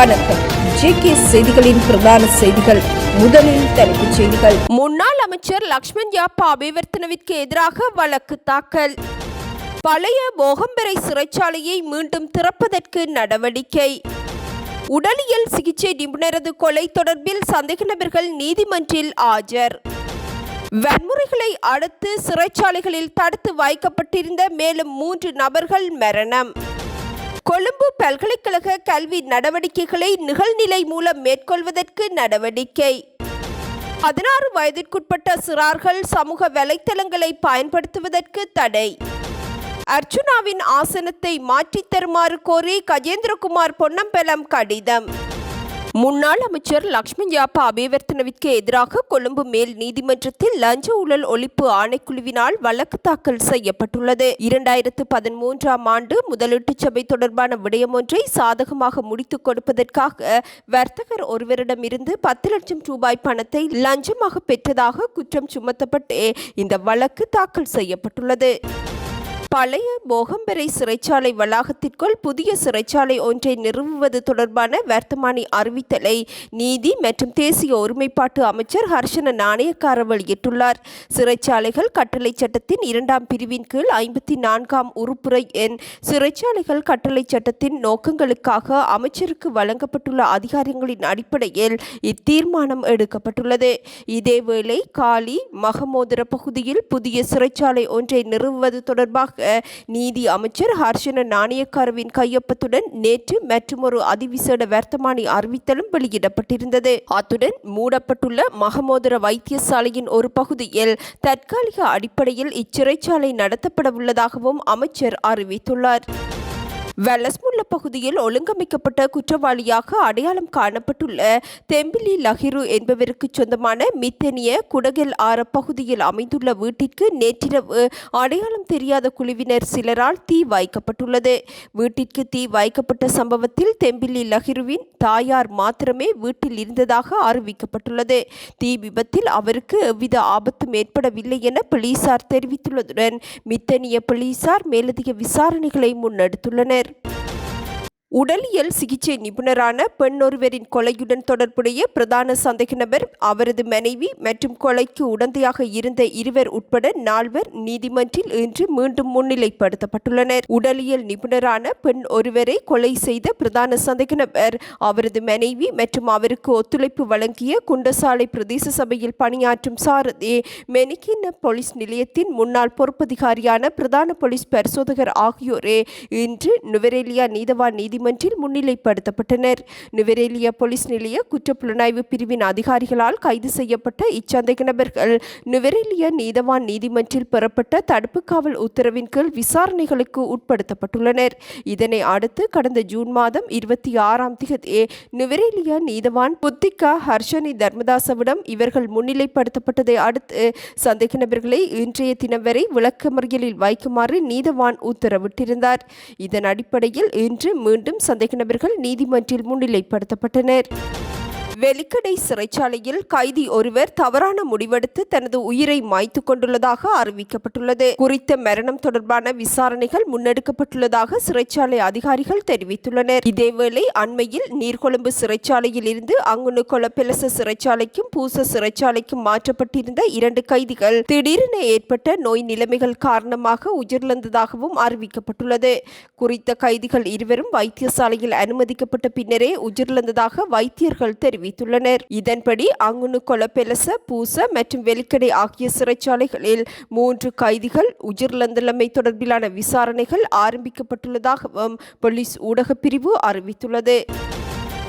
வணக்கம். ஜேகே செய்திகளின் பிரதான செய்திகள். முதலில் தலைப்புச் செய்திகள். முன்னாள் அமைச்சர் லக்ஷ்மன் யாப்பா அபிவர்த்தனவிற்கு எதிராக வழக்கு தாக்கல். பழைய போகம்பரை சிறைச்சாலையை மீண்டும் திறப்பதற்கு நடவடிக்கை. உடலியல் சிகிச்சை நிபுணரது கொலை தொடர்பில் சந்தேக நபர்கள் நீதிமன்றில் ஆஜர். வன்முறைகளை அடுத்து சிறைச்சாலைகளில் தடுத்து வைக்கப்பட்டிருந்த மேலும் 3 நபர்கள் மரணம். கொழும்பு பல்கலைக்கழக கல்வி நடவடிக்கைகளை நிகழ்நிலை மூலம் மேற்கொள்வதற்கு நடவடிக்கை. 16 வயதிற்குட்பட்ட சிறார்கள் சமூக வலைத்தளங்களை பயன்படுத்துவதற்கு தடை. அர்ச்சுனாவின் ஆசனத்தை மாற்றித் தருமாறு கோரி கஜேந்திரகுமார் பொன்னம்பலம் கடிதம். முன்னாள் அமைச்சர் லக்ஷ்மன் யாப்பா அபிவர்த்தனவிற்கு எதிராக கொழும்பு மேல் நீதிமன்றத்தில் லஞ்ச ஊழல் ஒழிப்பு ஆணைக்குழுவினால் வழக்கு தாக்கல் செய்யப்பட்டுள்ளது. 2013ஆம் ஆண்டு முதலீட்டு சபை தொடர்பான விடயம் ஒன்றை சாதகமாக முடித்துக் கொடுப்பதற்காக வர்த்தகர் ஒருவரிடமிருந்து 10 லட்சம் ரூபாய் பணத்தை லஞ்சமாக பெற்றதாக குற்றம் சுமத்தப்பட்டு இந்த வழக்கு தாக்கல் செய்யப்பட்டுள்ளது. பழைய போகம்பரை சிறைச்சாலை வளாகத்திற்குள் புதிய சிறைச்சாலை ஒன்றை நிறுவுவது தொடர்பான வர்த்தமானி அறிவித்தலை நீதி மற்றும் தேசிய ஒருமைப்பாட்டு அமைச்சர் ஹர்ஷன நாணயக்கார வெளியிட்டுள்ளார். சிறைச்சாலைகள் கட்டளை சட்டத்தின் 2ஆம் பிரிவின் கீழ் 54ஆம் உறுப்புரை எண் சிறைச்சாலைகள் கட்டளை சட்டத்தின் நோக்கங்களுக்காக அமைச்சருக்கு வழங்கப்பட்டுள்ள அதிகாரங்களின் அடிப்படையில் இத்தீர்மானம் எடுக்கப்பட்டுள்ளது. இதேவேளை காலி மகமோதர பகுதியில் புதிய சிறைச்சாலை ஒன்றை நிறுவுவது தொடர்பாக நீதி அமைச்சர் ஹர்ஷன நாணயக்காரவின் கையொப்பத்துடன் நேற்று மற்றுமொரு அதிவிசேட வர்த்தமானி அறிவித்தலும் வெளியிடப்பட்டிருந்தது. அத்துடன் மூடப்பட்டுள்ள மகமோதர வைத்தியசாலையின் ஒரு பகுதியில் தற்காலிக அடிப்படையில் இச்சிறைச்சாலை நடத்தப்படவுள்ளதாகவும் அமைச்சர் அறிவித்துள்ளார். வெலஸ்முல்ல பகுதியில் ஒழுங்கமைக்கப்பட்ட குற்றவாளியாக அடையாளம் காணப்பட்டுள்ள தெம்பிலி லஹிரு என்பவருக்கு சொந்தமான மித்தனிய குடகெல் ஆர பகுதியில் அமைந்துள்ள வீட்டிற்கு நேற்றிரவு அடையாளம் தெரியாத குழுவினர் சிலரால் தீ வைக்கப்பட்டுள்ளது. வீட்டிற்கு தீ வைக்கப்பட்ட சம்பவத்தில் தெம்பிலி லஹிருவின் தாயார் மாத்திரமே வீட்டில் இருந்ததாக அறிவிக்கப்பட்டுள்ளது. தீ விபத்தில் அவருக்கு எவ்வித ஆபத்தும் ஏற்படவில்லை என போலீசார் தெரிவித்துள்ளதுடன் மித்தனிய போலீசார் மேலதிக விசாரணைகளை முன்னெடுத்துள்ளனர். உடலியல் சிகிச்சை நிபுணரான பெண் ஒருவரின் கொலையுடன் தொடர்புடைய பிரதான சந்தேக நபர், அவரது மனைவி மற்றும் கொலைக்கு உடந்தையாக இருந்த 2 உட்பட 4 நீதிமன்றில் இன்று மீண்டும் முன்னிலைப்படுத்தப்பட்டுள்ளனர். உடலியல் நிபுணரான பெண் ஒருவரை கொலை செய்த பிரதான சந்தேக நபர், அவரது மனைவி மற்றும் அவருக்கு ஒத்துழைப்பு வழங்கிய குண்டசாலை பிரதேச சபையில் பணியாற்றும் சாரதி மெனிக்கின போலீஸ் நிலையத்தின் முன்னாள் பொறுப்பதிகாரியான பிரதான போலீஸ் பரிசோதகர் ஆகியோரே இன்று நுவரெலியா நீதவான் நீதிமன்றில் முன்னிலைப்படுத்தப்பட்டனர். நுவரெலியா போலீஸ் நிலைய குற்றப்புலனாய்வு பிரிவின் அதிகாரிகளால் கைது செய்யப்பட்ட இச்சந்தேக நபர்கள் நுவரெலியா நீதவான் நீதிமன்றில் பெறப்பட்ட தடுப்பு காவல் உத்தரவின் கீழ் விசாரணைகளுக்கு உட்படுத்தப்பட்டுள்ளனர். இதனை அடுத்து கடந்த ஜூன் மாதம் 26ஆம் தேதி நுவரெலியா நீதவான் புத்திகா ஹர்ஷனி தர்மதாசவிடம் இவர்கள் முன்னிலைப்படுத்தப்பட்டதை அடுத்து சந்தேக நபர்களை இன்றைய தினம் வரை விளக்கமறியலில் வைக்குமாறு நீதவான் உத்தரவிட்டிருந்தார். இதன் அடிப்படையில் இன்று மீண்டும் சந்தேக நபர்கள் நீதிமன்றில் முன்னிலைப்படுத்தப்பட்டனர். வெலிக்கடை சிறைச்சாலையில் கைதி ஒருவர் தவறான முடிவெடுத்து தனது உயிரை மாய்த்து கொண்டுள்ளதாக அறிவிக்கப்பட்டுள்ளது. குறித்த மரணம் தொடர்பான விசாரணைகள் முன்னெடுக்கப்பட்டுள்ளதாக சிறைச்சாலை அதிகாரிகள் தெரிவித்துள்ளனர். இதேவேளை அண்மையில் நீர்கொழும்பு சிறைச்சாலையில் இருந்து அங்குனு கொலப்பெலச சிறைச்சாலைக்கும் பூச சிறைச்சாலைக்கும் மாற்றப்பட்டிருந்த 2 கைதிகள் திடீரென ஏற்பட்ட நோய் நிலைமைகள் காரணமாக உயிரிழந்ததாகவும் அறிவிக்கப்பட்டுள்ளது. குறித்த கைதிகள் 2 வைத்தியசாலையில் அனுமதிக்கப்பட்ட பின்னரே உயிரிழந்ததாக வைத்தியர்கள் தெரிவித்துள்ளனர். இதன்படி அங்குனு கொலப்பெலச, பூச மற்றும் வெலிக்கடை ஆகிய சிறைச்சாலைகளில் 3 கைதிகள் உயிரிழந்துள்ளமை தொடர்பிலான விசாரணைகள் ஆரம்பிக்கப்பட்டுள்ளதாகவும் போலீஸ் ஊடகப் பிரிவு அறிவித்துள்ளது.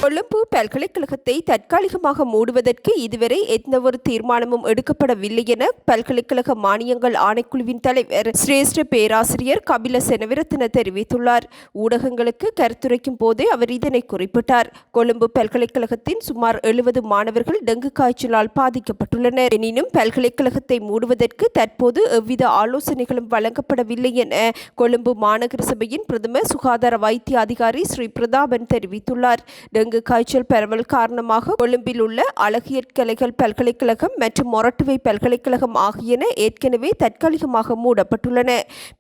கொழும்பு பல்கலைக்கழகத்தை தற்காலிகமாக மூடுவதற்கு இதுவரை எந்தவொரு தீர்மானமும் எடுக்கப்படவில்லை என பல்கலைக்கழக மானியங்கள் ஆணைக்குழுவின் தலைவர் சிரேஷ்ட பேராசிரியர் கபில செனவிரத்ன தெரிவித்துள்ளார். ஊடகங்களுக்கு கருத்துரைக்கும் போதே அவர் இதனை குறிப்பிட்டார். கொழும்பு பல்கலைக்கழகத்தின் சுமார் 70 மாணவர்கள் டெங்கு காய்ச்சலால் பாதிக்கப்பட்டுள்ளனர். எனினும் பல்கலைக்கழகத்தை மூடுவதற்கு தற்போது எவ்வித ஆலோசனைகளும் வழங்கப்படவில்லை என கொழும்பு மாநகர சபையின் பிரதம சுகாதார வைத்திய அதிகாரி ஸ்ரீ பிரதாபன் தெரிவித்துள்ளார். டெங்கு டெங்கு காய்ச்சல் பரவல் காரணமாக கொழும்பில் உள்ள அழகியற்கலைகள் பல்கலைக்கழகம் மற்றும் மொரட்டுவை பல்கலைக்கழகம் ஆகியன ஏற்கனவே தற்காலிகமாக மூடப்பட்டுள்ளன.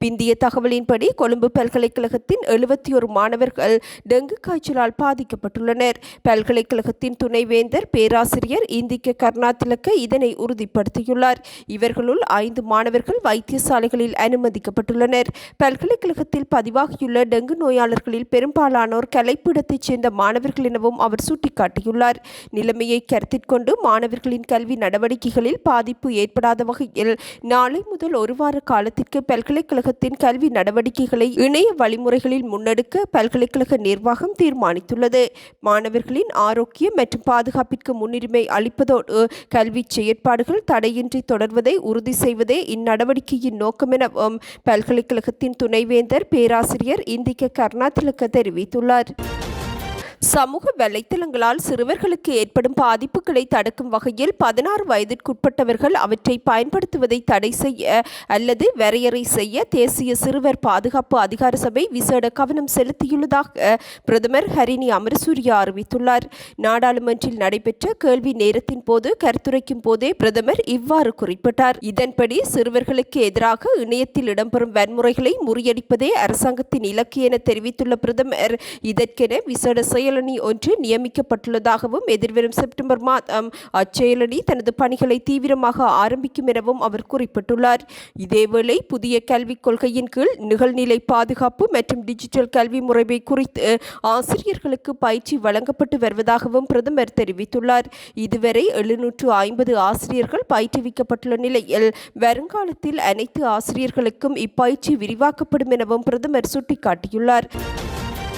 பிந்திய தகவலின்படி கொழும்பு பல்கலைக்கழகத்தின் 71 மாணவர்கள் டெங்கு காய்ச்சலால் பாதிக்கப்பட்டுள்ளனர். பல்கலைக்கழகத்தின் துணைவேந்தர் பேராசிரியர் இந்திக்க கருணாதிலக்க இதனை உறுதிப்படுத்தியுள்ளார். இவர்களுள் 5 மாணவர்கள் வைத்தியசாலைகளில் அனுமதிக்கப்பட்டுள்ளனர். பல்கலைக்கழகத்தில் பதிவாகியுள்ள டெங்கு நோயாளர்களில் பெரும்பாலானோர் கலைப்பீடத்தைச் சேர்ந்த மாணவர்கள் எனவும் அவர் சுட்டிக்காட்டியுள்ளார். நிலைமையை கருத்தில் கொண்டு மாணவர்களின் கல்வி நடவடிக்கைகளில் பாதிப்பு ஏற்படாத வகையில் நாளை முதல் ஒரு வார காலத்திற்கு பல்கலைக்கழகத்தின் கல்வி நடவடிக்கைகளை இணைய வழிமுறைகளில் முன்னெடுக்க பல்கலைக்கழக நிர்வாகம் தீர்மானித்துள்ளது. மாணவர்களின் ஆரோக்கியம் மற்றும் பாதுகாப்பிற்கு முன்னுரிமை அளிப்பதோடு கல்வி செயற்பாடுகள் தடையின்றி தொடர்வதை உறுதி செய்வதே இந்நடவடிக்கையின் நோக்கம் எனவும் பல்கலைக்கழகத்தின் துணைவேந்தர் பேராசிரியர் இந்திக்க கருணாதிலக்க தெரிவித்துள்ளார். சமூக வலைத்தளங்களால் சிறுவர்களுக்கு ஏற்படும் பாதிப்புகளை தடுக்கும் வகையில் 16 வயதிற்குட்பட்டவர்கள் அவற்றை பயன்படுத்துவதை தடை செய்ய அல்லது வரையறை செய்ய தேசிய சிறுவர் பாதுகாப்பு அதிகார சபை விசேட கவனம் செலுத்தியுள்ளதாக பிரதமர் ஹரிணி அமரசூரிய அறிவித்துள்ளார். நாடாளுமன்றில் நடைபெற்ற கேள்வி நேரத்தின் போது கருத்துரைக்கும் போதே பிரதமர் இவ்வாறு குறிப்பிட்டார். இதன்படி சிறுவர்களுக்கு எதிராக இணையத்தில் இடம்பெறும் வன்முறைகளை முறியடிப்பதே அரசாங்கத்தின் இலக்கு என தெரிவித்துள்ள பிரதமர் இதற்கென விசேட செயலணி ஒன்று நியமிக்கப்பட்டுள்ளதாகவும் எதிர்வரும் செப்டம்பர் மாதம் அச்செயலணி தனது பணிகளை தீவிரமாக ஆரம்பிக்கும் எனவும் அவர் குறிப்பிட்டுள்ளார். இதேவேளை புதிய கல்விக் கொள்கையின் கீழ் நிகழ்நிலை பாதுகாப்பு மற்றும் டிஜிட்டல் கல்வி முறைமை குறித்து ஆசிரியர்களுக்கு பயிற்சி வழங்கப்பட்டு வருவதாகவும் பிரதமர் தெரிவித்துள்ளார். இதுவரை 750 ஆசிரியர்கள் பயிற்றுவிக்கப்பட்டுள்ள நிலையில் வருங்காலத்தில் அனைத்து ஆசிரியர்களுக்கும் இப்பயிற்சி விரிவாக்கப்படும் எனவும் பிரதமர் சுட்டிக்காட்டியுள்ளார்.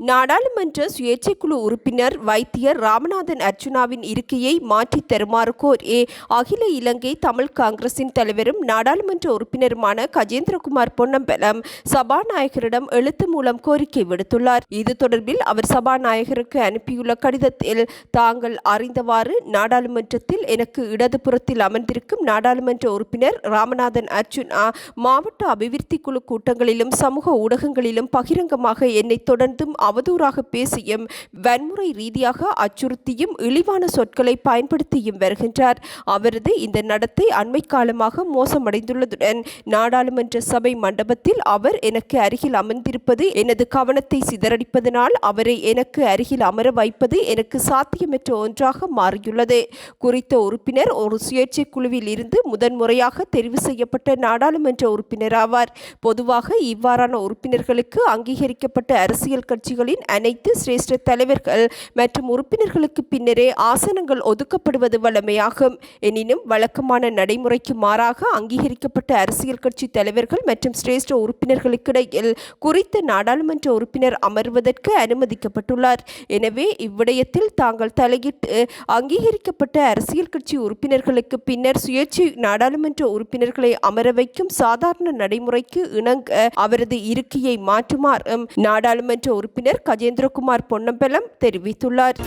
நாடாளுமன்ற சுயேட்சைக்குழு உறுப்பினர் வைத்தியர் ராமநாதன் அர்ச்சுனாவின் இருக்கையை மாற்றித் தருமாறு கோரி அகில இலங்கை தமிழ் காங்கிரசின் தலைவரும் நாடாளுமன்ற உறுப்பினருமான கஜேந்திரகுமார் பொன்னம்பலம் சபாநாயகரிடம் எழுத்து மூலம் கோரிக்கை விடுத்துள்ளார். இது தொடர்பில் அவர் சபாநாயகருக்கு அனுப்பியுள்ள கடிதத்தில் தாங்கள் அறிந்தவாறு நாடாளுமன்றத்தில் எனக்கு இடதுபுறத்தில் அமர்ந்திருக்கும் நாடாளுமன்ற உறுப்பினர் ராமநாதன் அர்ச்சுனா மாவட்ட அபிவிருத்தி குழு கூட்டங்களிலும் சமூக ஊடகங்களிலும் பகிரங்கமாக என்னை தொடர்ந்தும் அவதூறாக பேசியும் வன்முறை ரீதியாக அச்சுறுத்தியும் இழிவான சொற்களை பயன்படுத்தியும் வருகின்றார். அவரது இந்த நடத்தை அண்மை காலமாக மோசமடைந்துள்ளதுடன் நாடாளுமன்ற சபை மண்டபத்தில் அவர் எனக்கு அருகில் அமர்ந்திருப்பது எனது கவனத்தை சிதறடிப்பதனால் அவரை எனக்கு அருகில் அமர வைப்பது எனக்கு சாத்தியமற்ற ஒன்றாக மாறியுள்ளது. குறித்த உறுப்பினர் ஒரு சுயேட்சை குழுவில் இருந்து முதன்முறையாக தெரிவு செய்யப்பட்ட நாடாளுமன்ற உறுப்பினர் ஆவார். பொதுவாக இவ்வாறான உறுப்பினர்களுக்கு அங்கீகரிக்கப்பட்ட அரசியல் கட்சிகளின் அனைத்து சிரேஷ்ட தலைவர்கள் மற்றும் உறுப்பினர்களுக்கு பின்னரே ஆசனங்கள் ஒதுக்கப்படுவது வழமையாகும். எனினும் வழக்கமான நடைமுறைக்கு மாறாக அங்கீகரிக்கப்பட்ட அரசியல் கட்சி தலைவர்கள் மற்றும் சிரேஷ்ட உறுப்பினர்களுக்கிடையில் குறித்த நாடாளுமன்ற உறுப்பினர் அமர்வதற்கு அனுமதிக்கப்பட்டுள்ளார். எனவே இவ்விடயத்தில் தாங்கள் தலையிட்டு அங்கீகரிக்கப்பட்ட அரசியல் கட்சி உறுப்பினர்களுக்கு பின்னர் சுயேட்சை நாடாளுமன்ற உறுப்பினர்களை அமர வைக்கும் சாதாரண நடைமுறைக்கு இணங்க அவரது இருக்கையை மாற்றுமாறும் நாடாளுமன்ற உறுப்பினர் கஜேந்திரகுமார் பொன்னம்பலம் தெரிவித்துள்ளார்.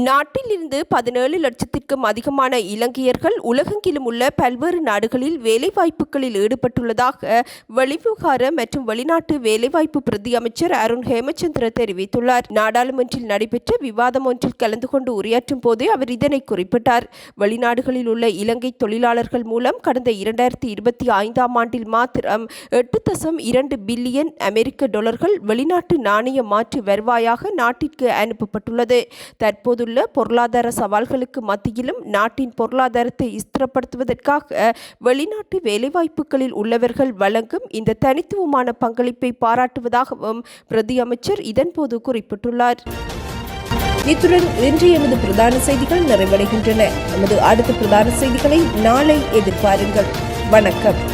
நாட்டிலிருந்து 17 லட்சத்திற்கும் அதிகமான இலங்கையர்கள் உலகெங்கிலும் உள்ள பல்வேறு நாடுகளில் வேலைவாய்ப்புகளில் ஈடுபட்டுள்ளதாக வெளிவிவகார மற்றும் வெளிநாட்டு வேலைவாய்ப்பு பிரதி அமைச்சர் அருண் ஹேமச்சந்திர தெரிவித்துள்ளார். நாடாளுமன்றில் நடைபெற்ற விவாதம் ஒன்றில் கலந்து கொண்டு உரையாற்றும் போதே அவர் இதனை குறிப்பிட்டார். வெளிநாடுகளில் உள்ள இலங்கை தொழிலாளர்கள் மூலம் கடந்த 2025ஆம் ஆண்டில் மாத்திரம் 8.2 பில்லியன் அமெரிக்க டாலர்கள் வெளிநாட்டு நாணய மாற்று வருவாயாக நாட்டிற்கு அனுப்பப்பட்டுள்ளது. தற்போதுள்ள பொருளாதார சவால்களுக்கு மத்தியிலும் நாட்டின் பொருளாதாரத்தை ஸ்திரப்படுத்துவதற்காக வெளிநாட்டு வேலைவாய்ப்புகளில் உள்ளவர்கள் வழங்கும் இந்த தனித்துவமான பங்களிப்பை பாராட்டுவதாகவும் பிரதி அமைச்சர் இதன்போது குறிப்பிட்டுள்ளார். இத்துடன் இன்று எமது பிரதான செய்திகள் நிறைவடைகின்றன. நமது அடுத்த பிரதான செய்திகளை நாளை எதிர்பாருங்கள். வணக்கம்.